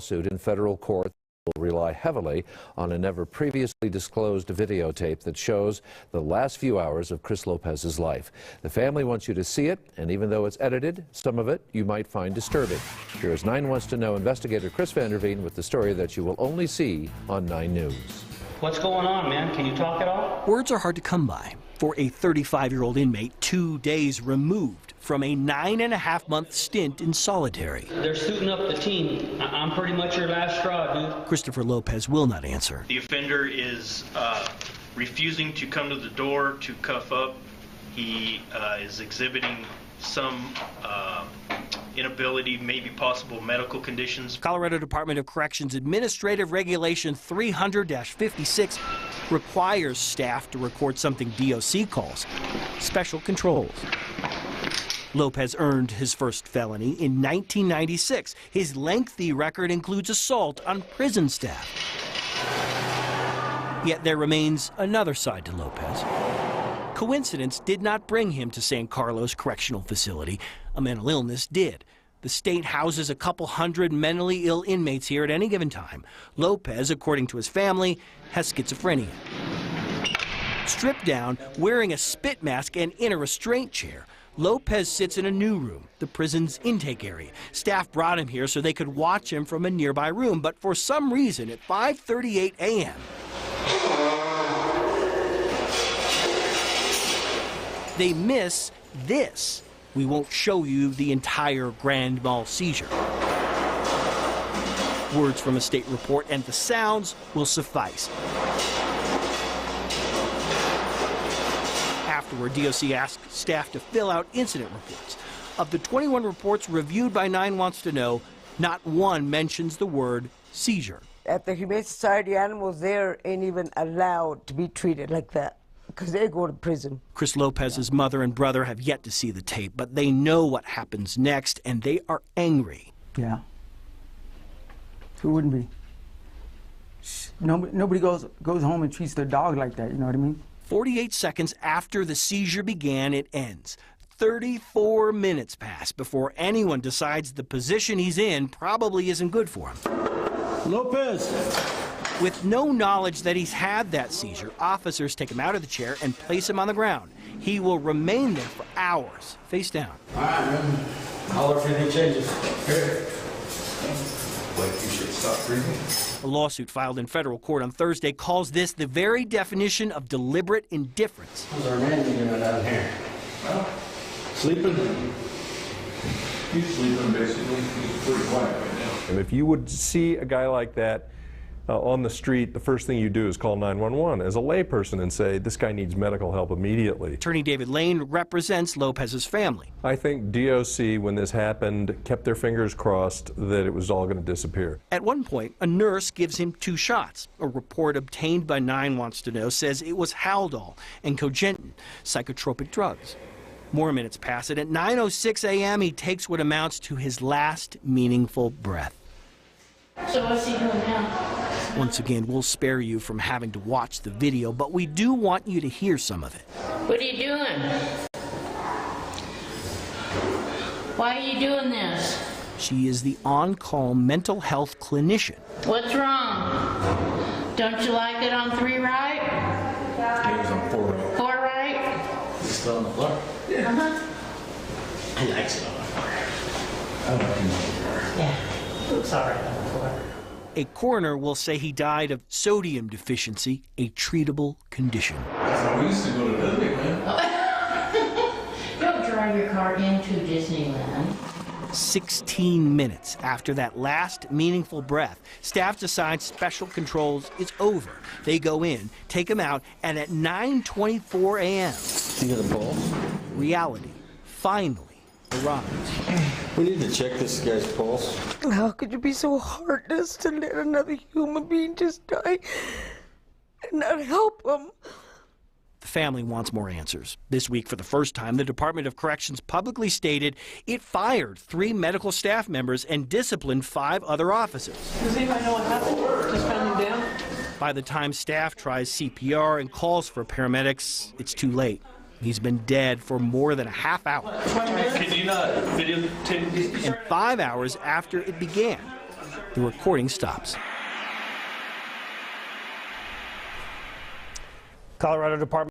lawsuit in federal court will rely heavily on a never previously disclosed videotape that shows the last few hours of Chris Lopez's life. The family wants you to see it, and even though it's edited, some of it you might find disturbing. Here's 9 Wants to Know investigator Chris Vanderveen with the story that you will only see on 9 News. What's going on, man? Can you talk at all? Words are hard to come by for a 35-year-old inmate 2 days removed from a 9.5-month stint in solitary. They're suiting up the team. I'm pretty much your last straw, dude. Christopher Lopez will not answer. The offender is refusing to come to the door to cuff up. He is exhibiting some inability, maybe possible medical conditions. Colorado Department of Corrections Administrative Regulation 300-56 requires staff to record something DOC calls special controls. Lopez earned his first felony in 1996. His lengthy record includes assault on prison staff. Yet there remains another side to Lopez. Coincidence did not bring him to San Carlos Correctional Facility. A mental illness did. The state houses a couple hundred mentally ill inmates here at any given time. Lopez, according to his family, has schizophrenia. Stripped down, wearing a spit mask and in a restraint chair, Lopez sits in a new room, the prison's intake area. Staff brought him here so they could watch him from a nearby room, but for some reason at 5:38 a.m., they miss this. We won't show you the entire grand mal seizure. Words from a state report and the sounds will suffice. Afterward, DOC asked staff to fill out incident reports. Of the 21 reports reviewed by 9 Wants to Know, not one mentions the word seizure. At the Humane Society, animals there ain't even allowed to be treated like that because they go to prison. Chris Lopez's mother and brother have yet to see the tape, but they know what happens next, and they are angry. Yeah. Who wouldn't be? Nobody goes home and treats their dog like that, you know what I mean? 48 seconds after the seizure began, it ends. 34 minutes pass before anyone decides the position he's in probably isn't good for him. Lopez! With no knowledge that he's had that seizure, officers take him out of the chair and place him on the ground. He will remain there for hours, face down. All right, man. Holler if anything changes. Here. Like you should stop breathing. A lawsuit filed in federal court on Thursday calls this the very definition of deliberate indifference. How's our man doing down here? Well, sleeping? He's sleeping, basically. He's pretty quiet right now. And if you would see a guy like that on the street, the first thing you do is call 911 as a layperson and say, this guy needs medical help immediately. Attorney David Lane represents Lopez's family. I think DOC, when this happened, kept their fingers crossed that it was all going to disappear. At one point, a nurse gives him 2 shots. A report obtained by 9 Wants to Know says it was Haldol and Cogentin, psychotropic drugs. More minutes pass, and at 9:06 a.m., he takes what amounts to his last meaningful breath. So what's he doing now? Once again, we'll spare you from having to watch the video, but we do want you to hear some of it. What are you doing? Why are you doing this? She is the on-call mental health clinician. What's wrong? Don't you like it on 3 right? He was on 4 right. 4 right? Is it still on the floor? Yeah. Uh-huh. He likes it on the floor. I don't like him on the floor. Yeah, looks all right on the floor. A coroner will say he died of sodium deficiency, a treatable condition. That's how we used to go to Disney, man. Don't drive your car into Disneyland. 16 minutes after that last meaningful breath, staff decide special controls is over. They go in, take him out, and at 9:24 a.m., You got a pulse? reality finally arrives. We need to check this guy's pulse. How could you be so heartless to let another human being just die and not help him? The family wants more answers. This week, for the first time, the Department of Corrections publicly stated it fired 3 medical staff members and disciplined 5 other officers. Does anybody know what happened? Just found him down? By the time staff tries CPR and calls for paramedics, it's too late. He's been dead for more than a half hour. Can you not videotape these? And 5 hours after it began, The recording stops. Colorado Department